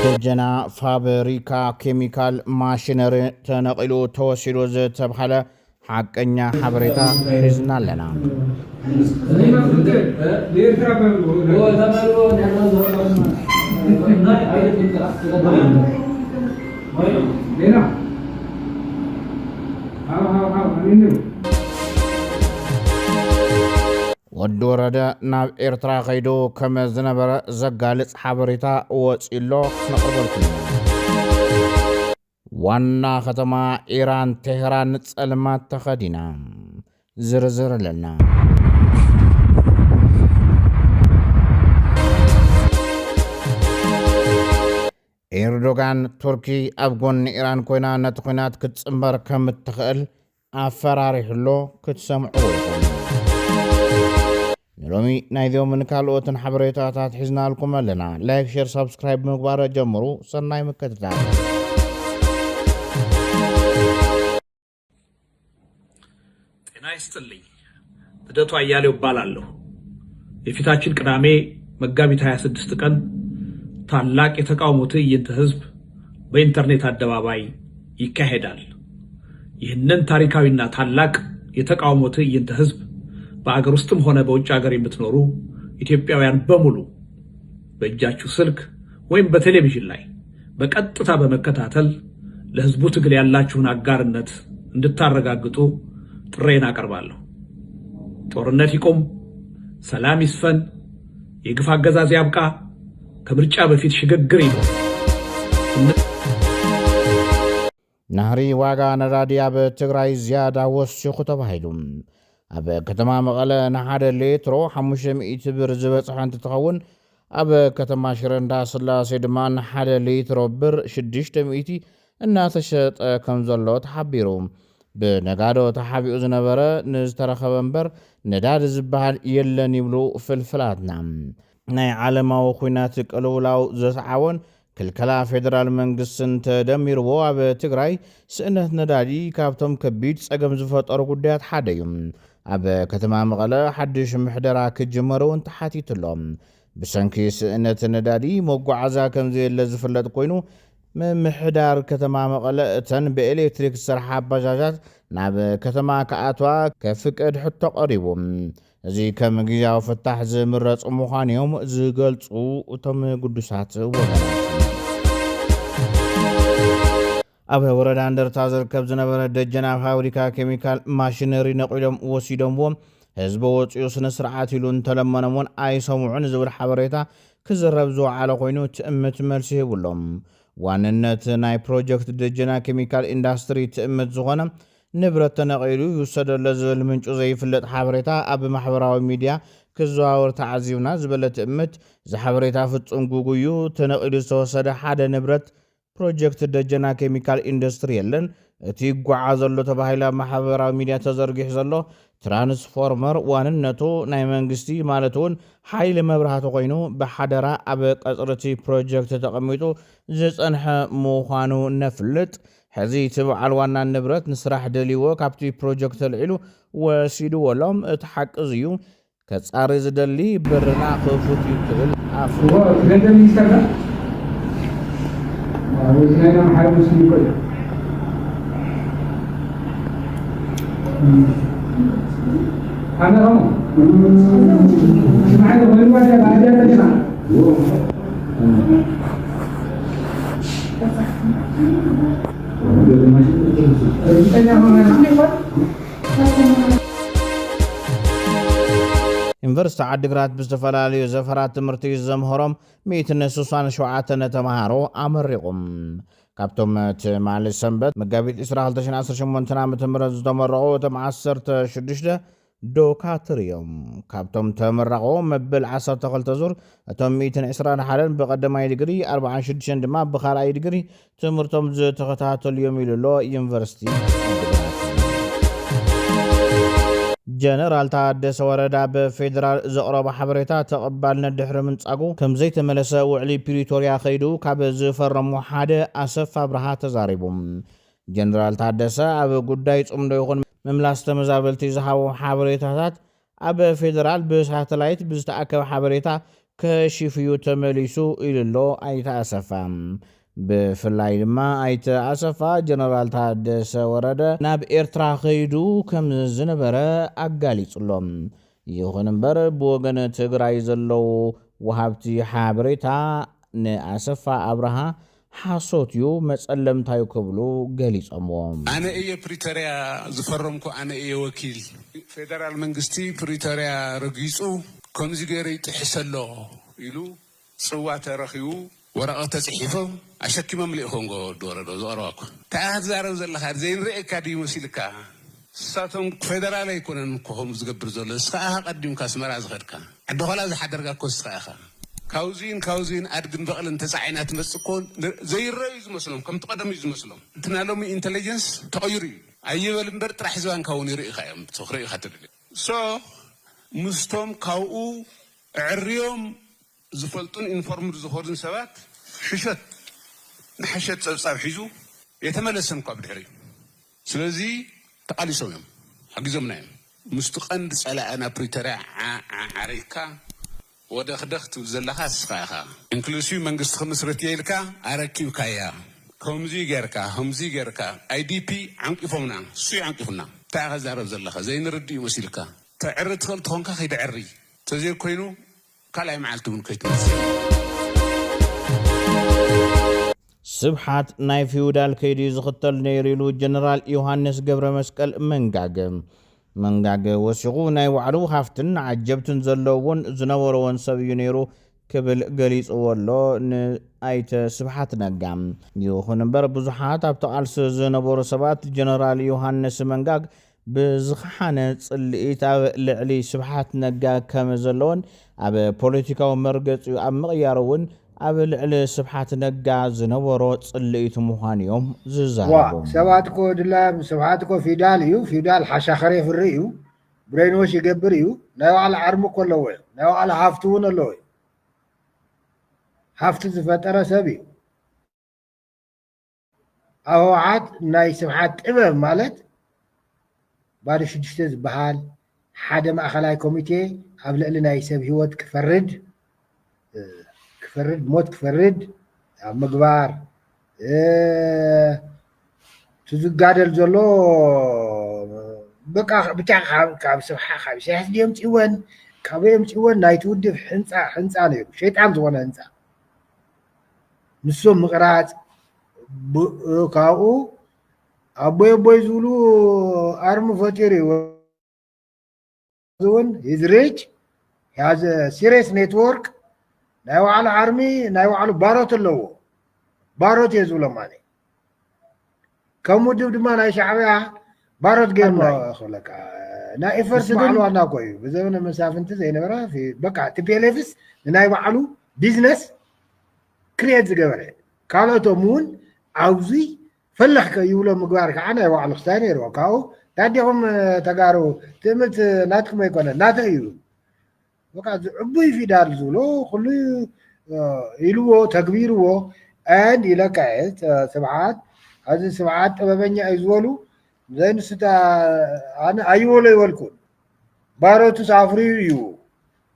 ደጀና ፋብሪካ ኬሚካል ማሽነሪ ተነቂሉ ተወሲዶ ዝተብሃለ ሓቀኛ ሓበሬታ ሒዝና ኣለና። ወዲ ወረደ ናብ ኤርትራ ኸይዱ ከመ ዝነበረ ዘጋልጽ ሓበሬታ ወፂሎ ነቕርበልኩም። ዋና ከተማ ኢራን ቴህራን ጸልማት ተኸዲና ዝርዝር ኣለና። ኤርዶጋን ቱርኪ ኣብ ጎኒ ኢራን ኮይና ነቲ ኩናት ክትጽምበር ከም እትኽእል ኣፈራሪሕሎ ክትሰምዑ ኢኹም። ሎሚ ናይዚኦምን ካልኦትን ሓበሬታታት ሒዝናልኩም ኣለና። ላይክ፣ ሼር፣ ሰብስክራይብ ምግባር ጀምሩ። ሰናይ ምክትታል። ጤና ይስጥልኝ። ልደቱ አያሌው እባላለሁ። የፊታችን ቅዳሜ መጋቢት 26 ቀን ታላቅ የተቃውሞ ትዕይንተ ህዝብ በኢንተርኔት አደባባይ ይካሄዳል። ይህንን ታሪካዊና ታላቅ የተቃውሞ ትዕይንተ ህዝብ በአገር ውስጥም ሆነ በውጭ ሀገር የምትኖሩ ኢትዮጵያውያን በሙሉ በእጃችሁ ስልክ ወይም በቴሌቪዥን ላይ በቀጥታ በመከታተል ለህዝቡ ትግል ያላችሁን አጋርነት እንድታረጋግጡ ጥሬን አቀርባለሁ። ጦርነት ይቆም፣ ሰላም ይስፈን፣ የግፍ አገዛዝ ያብቃ፣ ከምርጫ በፊት ሽግግር ይኖር። ናህሪ ዋጋ ነዳዲ ኣብ ትግራይ ዝያዳ ወሲኹ ተባሂሉ ኣብ ከተማ መቐለ ንሓደ ሌትሮ 500 ብር ዝበፅሐ እንትትኸውን ኣብ ከተማ ሽረ እንዳስላሴ ድማ ንሓደ ሌትሮ ብር 600 እናተሸጠ ከም ዘሎ ተሓቢሩ። ብነጋዶ ተሓቢኡ ዝነበረ ንዝተረኸበ እምበር ነዳዲ ዝበሃል የለን ይብሉ ፍልፍላትና። ናይ ዓለማዊ ኩናት ቅልውላው ዘስዓቦን ክልከላ ፌደራል መንግስትን ተደሚርዎ ኣብ ትግራይ ስእነት ነዳዲ ካብቶም ከቢድ ፀገም ዝፈጠሩ ጉዳያት ሓደ እዩ። ኣብ ከተማ መቐለ ሓድሽ ምሕደራ ክጅመር እውን ተሓቲቱሎም። ብሰንኪ ስእነት ነዳዲ መጓዓዛ ከም ዘየለ ዝፍለጥ ኮይኑ ምምሕዳር ከተማ መቐለ እተን ብኤሌክትሪክ ዝሰርሓ ባጃጃት ናብ ከተማ ከኣትዋ ከፍቅድ ሕቶ ቀሪቡ። እዚ ከም ግዜያዊ ፍታሕ ዝምረፁ ምዃኖም ዝገልጹ እቶም ቅዱሳት ወገናት ኣብ ወረዳ እንደርታ ዝርከብ ዝነበረ ደጀና ፋብሪካ ኬሚካል ማሽነሪ ነቂሎም ወሲዶምዎ ህዝቢ ወፂኡ ስነ ስርዓት ኢሉ እንተለመኖምን ኣይሰምዑን ዝብል ሓበሬታ ክዝረብ ዝወዓለ ኮይኑ ትእምት መልሲ ይብሎም። ዋንነት ናይ ፕሮጀክት ደጀና ኬሚካል ኢንዳስትሪ ትእምት ዝኾነ ንብረት ተነቂሉ ይውሰደሎ ዝብል ምንጩ ዘይፍለጥ ሓበሬታ ኣብ ማሕበራዊ ሚድያ ክዘዋወር ተዓዚብና ዝበለ ትእምት ዝሓበሬታ ፍጹም ጉጉዩ ተነቂሉ ዝተወሰደ ሓደ ንብረት ፕሮጀክት ደጀና ኬሚካል ኢንዱስትሪ የለን። እቲ ጓዓ ዘሎ ተባሂላ ማሕበራዊ ሚድያ ተዘርጊሕ ዘሎ ትራንስፎርመር ዋንነቱ ናይ መንግስቲ ማለት እውን ሓይሊ መብራህቲ ኮይኑ ብሓደራ ኣብ ቀጽርቲ ፕሮጀክት ተቐሚጡ ዝጸንሐ ምዃኑ ነፍልጥ። ሕዚ እቲ በዓል ዋና ንብረት ንስራሕ ደልይዎ ካብቲ ፕሮጀክት ልዒሉ ወሲድዎሎም እቲ ሓቅዝ እዩ። ከጻሪ ዝደሊ ብርና ክፉት እዩ ትብል ኣፍ وزينا محارب مسلم كله أنا رمو معي غير واحد بعد يا تجمع ዩኒቨርስቲ ዓዲግራት ብዝተፈላለዩ ዘፈራት ትምህርቲ ዘምህሮም 167 ተማሃሮ ኣመሪቖም። ካብቶም ትማሊ ሰንበት መጋቢት 2018 ዓ.ም ዝተመረቑ እቶም 16 ዶካትር እዮም። ካብቶም ተመረቑ መበል 12 ዙር እቶም 121 ብቐዳማይ ዲግሪ 46 ድማ ብኻልኣይ ዲግሪ ትምህርቶም ዝተኸታተሉ እዮም ኢሉሎ ዩኒቨርስቲ ጀነራል ታደሰ ወረዳ በፌደራል ዘቕረበ ሓበሬታ ተቐባልነት ድሕሪ ምንጻጉ ከም ዘይተመለሰ ውዕሊ ፕሪቶሪያ ኸይዱ ካብ ዝፈረሙ ሓደ ኣሰፋ ብርሃ ተዛሪቡ። ጀነራል ታደሰ ኣብ ጉዳይ ጽምዶ ይኹን ምምላስ ተመዛበልቲ ዝሃቡ ሓበሬታታት ኣብ ፌደራል ብሳተላይት ብዝተኣከበ ሓበሬታ ከሽፍዩ ተመሊሱ ኢልሎ ኣይተ ኣሰፋ ብፍላይ ድማ ኣይተ ኣሰፋ ጀነራል ታደሰ ወረደ ናብ ኤርትራ ኸይዱ ከም ዝነበረ ኣጋሊጹሎም ይኹን እምበር ብወገን ትግራይ ዘለው ወሃብቲ ሓበሬታ ንኣሰፋ ኣብርሃ ሓሶትዩ መጸለምታዩ ክብሉ ገሊጾምዎም ኣነ እየ ፕሪቶሪያ ዝፈረምኩ ኣነ እየ ወኪል ፌደራል መንግስቲ ፕሪቶሪያ ረጊጹ ከምዚ ገይሩ ይጥሕሰሎ ኢሉ ጽዋ ተረኺቡ ወረቐት ተጽሒፎም ኣሸኪሞም ልኢኹንጎ ድወረዶ ዝቐረባኩ ታኣት ዛረብ ዘለኻ ዘይንርአካ ድዩ መሲልካ ሳቶም ፌደራል ኣይኮነን ክኾም ዝገብር ዘሎ እስከኣኻ ቀዲምካ ኣስመራ ዝኸድካ ዓዲ ኾላ ዝሓደርጋ ኮስኻ ኢኻ ካውዚን ኣድግን በቕልን ተጻዒና ትመጽእ ኮን ዘይረአዩ ዝመስሎም ከምቲ ቀደም እዩ ዝመስሎም እቲ ናሎሚ ኢንቴሊጀንስ ተቐይሩ እዩ ኣይበል እምበር ጥራሕ ዝባንካ እውን ይርኢኻ እዮም ክርኢኻ ትደልዩ ምስቶም ካብኡ ዕርዮም ዝፈልጡን ኢንፎርምድ ዝኾኑን ሰባት ሕሸት ንሕሸት ጸብጻብ ሒዙ የተመለሰን እኳ ብድሕሪ ስለዚ ተቃሊሶም እዮም ሓጊዞምና እዮም ምስቲ ቀንዲ ጸላእና ፕሪቶሪያ ዓሪካ ወደ ክደኽ ትብል ዘለኻ እስኻ ኢኻ ኢንክሉሲቭ መንግስቲ ክምስረት የኢልካ ኣረኪብካያ ከምዚ ጌርካ ኣይዲፒ ዓንቂፎምና እሱ ዓንቂፉና እንታይ ኢኻ ዛረብ ዘለኻ ዘይንርድእ እዩ መሲልካ ተዕሪ ትኽእል ትኾንካ ከይድዕሪ ተዘይ ኮይኑ ካልኣይ መዓልቲ እውን ከይትመጽእ ስብሓት ናይ ፊውዳል ከይዲ ዝኽተል ነይሩ ኢሉ ጀነራል ዮሃንስ ገብረ መስቀል መንጋገ ወሲኹ ናይ ባዕሉ ሃፍትን ዓጀብትን ዘለውን ዝነበረዎን ሰብ እዩ ነይሩ ክብል ገሊጽዎ ኣሎ ንኣይተ ስብሓት ነጋ ይኹን እምበር ብዙሓት ኣብቲ ቃልሲ ዝነበሩ ሰባት ጀነራል ዮሃንስ መንጋግ ብዝኸሓነ ጽልኢት ኣብ ልዕሊ ስብሓት ነጋ ከም ዘለዎን ኣብ ፖለቲካዊ መርገፂኡ ኣብ ምቕያር እውን ኣብ ልዕሊ ስብሓት ነጋ ዝነበሮ ጽልኢት ምዃን እዮም ዝዛረቡ ሰባት ኮ ድላም ስብሓት ኮ ፊውዳል እዩ ፊውዳል ሓሻኸረ ፍሪ እዩ ብሬንዎሽ ይገብር እዩ ናይ ባዕሉ ዓርሚ ኮ ኣለዎ እዩ ናይ ባዕሉ ሃፍቲ እውን ኣለዎ እዩ ሃፍቲ ዝፈጠረ ሰብ እዩ ኣብ ህወሓት ናይ ስብሓት ጥበብ ማለት ባዶ ሽዱሽተ ዝበሃል ሓደ ማእኸላይ ኮሚቴ ኣብ ልዕሊ ናይ ሰብ ህይወት ክፈርድ ሞት ክፈርድ ኣብ ምግባር ትዝጋደል ዘሎ በቃ ብቻ ካብ ስብሓ ካብ ኢሳያስ ድዮም ፅወን ካብኦም ፅወን ናይ ትውድብ ህንፃ ነይሩ ሸይጣን ዝኾነ ህንፃ ንሶም ምቕራፅ ካብኡ ኣቦይ ዝብሉ ኣርሚ ፈጢሩ እዩ እውን ሂዝሬጅ ያዘ ሲሪየስ ኔትወርክ ናይ ባዕሉ ዓርሚ ናይ ባዕሉ ባሮት ኣለዎ ባሮት እየ ዝብሎም ኣነ ከም ውድብ ድማ ናይ ሻዕብያ ባሮት ገይርና ክብለካ ናይ ኤፈርስ ባዕሉ ዋና ኮ እዩ ብዘበነ መሳፍንቲ ዘይነበረ በቃ ቲፒኤልኤፍስ ንናይ ባዕሉ ቢዝነስ ክሪኤት ዝገበረ ካልኦቶም እውን ኣብዙይ ፈለኽከ ይብሎ ምግባር ከዓ ናይ ባዕሉ ክስታይ ነይርዎ ካብኡ ታዲኹም ተጋሩ ትእምት ናትኩም ኣይኮነን ናተ እዩ በቃ ዕቡይ ፊውዳል ዝብሎ ኩሉ ኢልዎ ተግቢርዎ ኣንድ ኢለካየት ስብሓት ኣብዚ ስብሓት ጥበበኛ እዩ ዝበሉ ዘይንስታ ኣነ ኣይበሎ ይበልኩን ባሮቱ ሳፍሪዩ እዩ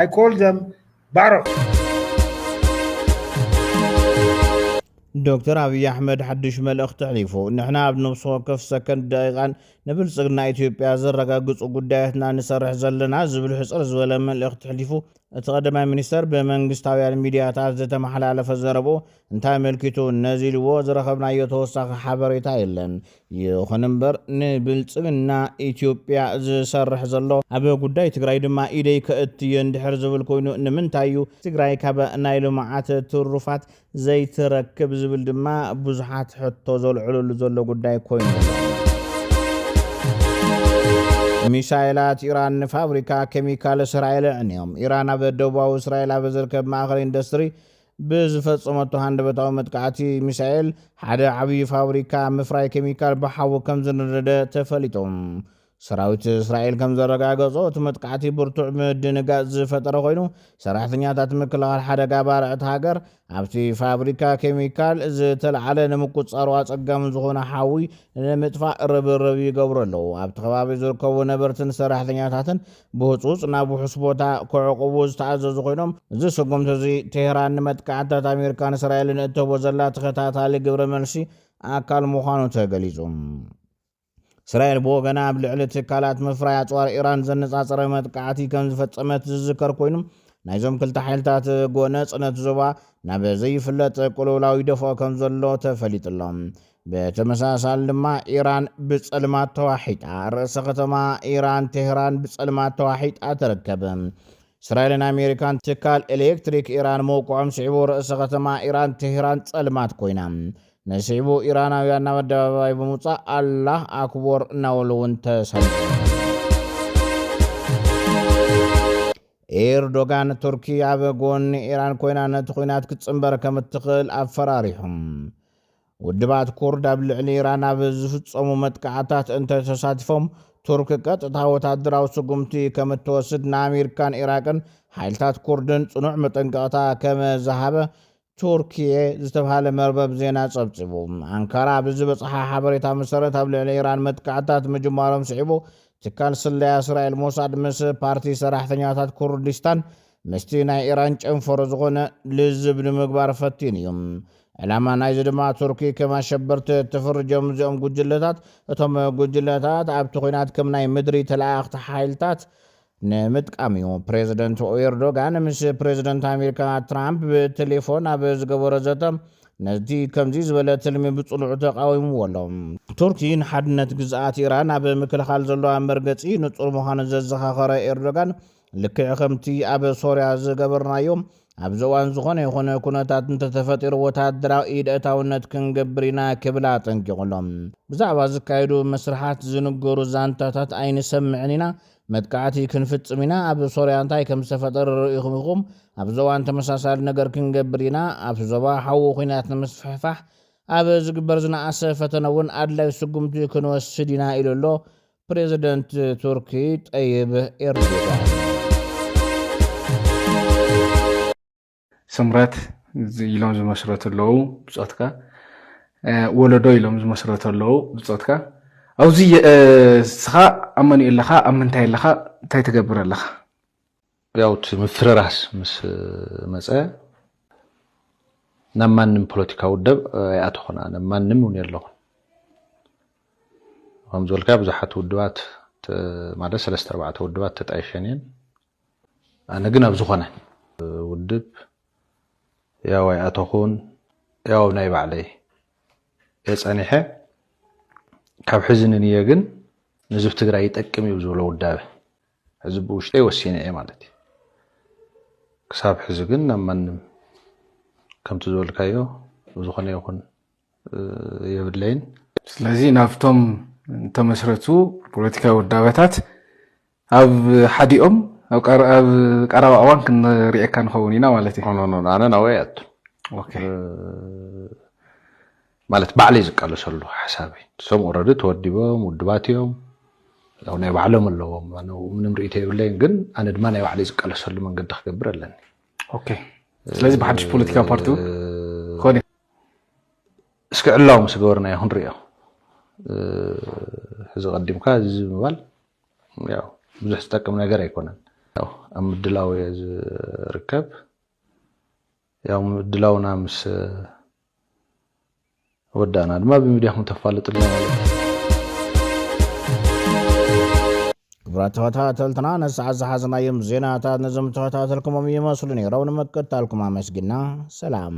ኣይ ኮል ዘም ባሮት ዶክተር ኣብይ ኣሕመድ ሓድሽ መልእኽቲ ኣሕሊፉ ንሕና ኣብ ነብሲ ወከፍ ሰከንድ ደቂቓን ንብልጽግና ኢትዮጵያ ዘረጋግጹ ጉዳያትና ንሰርሕ ዘለና ዝብል ሕፅር ዝበለ መልእኽቲ ኣሕሊፉ እቲ ቀዳማይ ሚኒስተር ብመንግስታውያን ሚድያታት ዝተመሓላለፈ ዘረብኡ እንታይ መልኪቱ ነዚ ኢልዎ ዝረኸብናዮ ተወሳኺ ሓበሬታ የለን ይኹን እምበር ንብልጽግና ኢትዮጵያ ዝሰርሕ ዘሎ ኣብ ጉዳይ ትግራይ ድማ ኢደይ ከእትዮ እንድሕር ዝብል ኮይኑ ንምንታይ እዩ ትግራይ ካብ ናይ ልምዓት ትሩፋት ዘይትረክብ ዝብል ድማ ብዙሓት ሕቶ ዘልዕልሉ ዘሎ ጉዳይ ኮይኑ ሚሳኤላት ኢራን ንፋብሪካ ኬሚካል እስራኤል ዕንዮም ኢራን ኣብ ደቡባዊ እስራኤል ኣብ ዝርከብ ማእኸል ኢንዱስትሪ ብዝፈጸመቶ ሃንደበታዊ መጥቃዕቲ ሚሳኤል ሓደ ዓብዪ ፋብሪካ ምፍራይ ኬሚካል ብሓዊ ከም ዝነደደ ተፈሊጦም ሰራዊት እስራኤል ከም ዘረጋገጾ እቲ መጥቃዕቲ ብርቱዕ ምድንጋጽ ዝፈጠረ ኮይኑ ሰራሕተኛታት ምክልኻል ሓደጋ ባርዕቲ ሃገር ኣብቲ ፋብሪካ ኬሚካል ዝተለዓለ ንምቁጻሩ ኣጸጋሚ ዝኾነ ሓዊ ንምጥፋእ ርብርብ ይገብሩ ኣለዉ። ኣብቲ ከባቢ ዝርከቡ ነበርትን ሰራሕተኛታትን ብህፁፅ ናብ ውሑስ ቦታ ክዕቁቡ ዝተኣዘዙ ኮይኖም እዚ ስጉምቲ እዚ ቴህራን ንመጥቃዕትታት ኣሜሪካን እስራኤልን እትህቦ ዘላ ተኸታታሊ ግብረ መልሲ ኣካል ምዃኑ ተገሊጹ። እስራኤል ብወገና ኣብ ልዕሊ ትካላት ምፍራይ ኣጽዋር ኢራን ዘነጻጸረ መጥቃዕቲ ከም ዝፈጸመት ዝዝከር ኮይኑ ናይዞም ክልተ ሓይልታት ጎነፅ ነቲ ዞባ ናብ ዘይፍለጥ ቁልውላዊ ደፍኦ ከም ዘሎ ተፈሊጡሎም። ብተመሳሳሊ ድማ ኢራን ብጸልማት ተዋሒጣ ርእሰ ከተማ ኢራን ቴህራን ብጸልማት ተዋሒጣ ትርከብ። እስራኤልን ኣሜሪካን ትካል ኤሌክትሪክ ኢራን መውቅዖም ስዒቡ ርእሰ ከተማ ኢራን ቴህራን ጸልማት ኮይና ነስዒቡ ኢራናውያን ናብ ኣደባባይ ብምውፃእ ኣላህ ኣክቦር እናበሉ እውን ተሰልፉ። ኤርዶጋን ቱርኪ ኣብ ጎኒ ኢራን ኮይና ነቲ ኩናት ክትጽንበር ከም እትኽእል ኣፈራሪሖም። ውድባት ኩርድ ኣብ ልዕሊ ኢራን ኣብ ዝፍጸሙ መጥቃዕታት እንተተሳቲፎም ቱርክ ቀጥታ ወታደራዊ ስጉምቲ ከም እትወስድ ንኣሜሪካን ኢራቅን ሓይልታት ኩርድን ጽኑዕ መጠንቀቕታ ከም ዝሃበ ቱርኪየ ዝተባሃለ መርበብ ዜና ጸብጺቡ። ኣንካራ ብዝበጽሓ ሓበሬታ መሰረት ኣብ ልዕሊ ኢራን መጥቃዕታት ምጅማሮም ስዒቡ ትካል ስለያ እስራኤል ሞሳድ ምስ ፓርቲ ሰራሕተኛታት ኩርዲስታን ምስቲ ናይ ኢራን ጨንፈሮ ዝኾነ ልዝብ ንምግባር ፈቲን እዩ። ዕላማ ናይዚ ድማ ቱርኪ ከም ኣሸበርቲ ትፍርጆም እዚኦም ጉጅለታት እቶም ጉጅለታት ኣብቲ ኩናት ከም ናይ ምድሪ ተላኣኽቲ ሓይልታት ንምጥቃም እዩ። ፕሬዚደንት ኤርዶጋን ምስ ፕሬዚደንት ኣሜሪካ ትራምፕ ብቴሌፎን ኣብ ዝገበሮ ዘተ ነቲ ከምዚ ዝበለ ትልሚ ብጽኑዕ ተቃዊምዎ ኣሎ። ቱርኪ ንሓድነት ግዝኣት ኢራን ኣብ ምክልኻል ዘለዋ መርገፂ ንጹር ምዃኑ ዘዘኻኸረ ኤርዶጋን ልክዕ ከምቲ ኣብ ሶርያ ዝገበርናዮ ኣብዚ እዋን ዝኾነ ይኹነ ኩነታት እንተተፈጢሩ ወታደራዊ ኢድ እታውነት ክንገብር ኢና ክብላ ጠንቂቑሎም። ብዛዕባ ዝካየዱ መስርሓት ዝንገሩ ዛንታታት ኣይንሰምዕን ኢና መጥቃዕቲ ክንፍጽም ኢና ኣብ ሶርያ እንታይ ከም ዝተፈጠረ ርኢኹም ኢኹም ኣብዚ እዋን ተመሳሳሊ ነገር ክንገብር ኢና ኣብ ዞባ ሓዊ ኩናት ንምስፍሕፋሕ ኣብ ዝግበር ዝነኣሰ ፈተነ እውን ኣድላይ ስጉምቲ ክንወስድ ኢና ኢሉ ኣሎ ፕሬዚደንት ቱርኪ ጠይብ ኤርዶጋን። ስምረት ኢሎም ዝመስረቱ ኣለዉ ብፆትካ ወለዶ ኢሎም ዝመስረቱ ኣለዉ ብፆትካ ኣብዚ ስኻ ኣመን ኣለኻ ኣብ ምንታይ ኣለኻ እንታይ ትገብር ኣለኻ? ያው ምፍርራስ ምስ መፀ ናብ ማንም ፖለቲካ ውድብ ኣይኣትኹና ናብ ማንም እውን የለኹን ከም ዝበልካ ብዙሓት ውድባት ማለት 3-4 ውድባት ተጣይሸን እየን። ኣነ ግን ኣብ ዝኾነ ውድብ ያው ኣይኣተኹን ያው ናይ ባዕለይ የፀኒሐ ካብ ሕዝንን እየ ግን ንህዝቢ ትግራይ ይጠቅም እዩ ዝብሎ ውዳበ ህዝቢ ውሽጠይ ወሲነ እየ ማለት እዩ። ክሳብ ሕዚ ግን ናብ ማንም ከምቲ ዝበልካዮ ዝኾነ ይኹን የብለይን። ስለዚ ናብቶም ተመስረቱ ፖለቲካዊ ውዳበታት ኣብ ሓዲኦም ኣብ ቀረባ እዋን ክንሪኤካ ንኸውን ኢና ማለት እዩ። ኣነ ናወይ ኣቱ ማለት ባዕለይ ዝቃለሰሉ ሓሳበይ እሶም ኦረዲ ተወዲቦም ውድባት እዮም ያው ናይ ባዕሎም ኣለዎም ኣነ ምንም ርኢቶ የብለይን ግን ኣነ ድማ ናይ ባዕለይ ዝቃለሰሉ መንገዲ ክገብር ኣለኒ። ስለዚ ብሓድሽ ፖለቲካ ፓርቲ ኮኒ እስኪ ዕላው ምስ ገበርና ይኹን ሪኦ ሕዚ ቀዲምካ እዚ ምባል ያው ብዙሕ ዝጠቅም ነገር ኣይኮነን። ያው ኣብ ምድላው እየ ዝርከብ ያው ምድላውና ምስ ወዳና ድማ ብሚድያ ተፋልጥልና ማለት ነው። ክቡራት ተኸታተልትና ነሰዓት ዝሓዝናዮም ዜናታት ነዞም ተኸታተልኩሞም ይመስሉ ነይሮም። ንመከታተልኩም ኣመስጊና ሰላም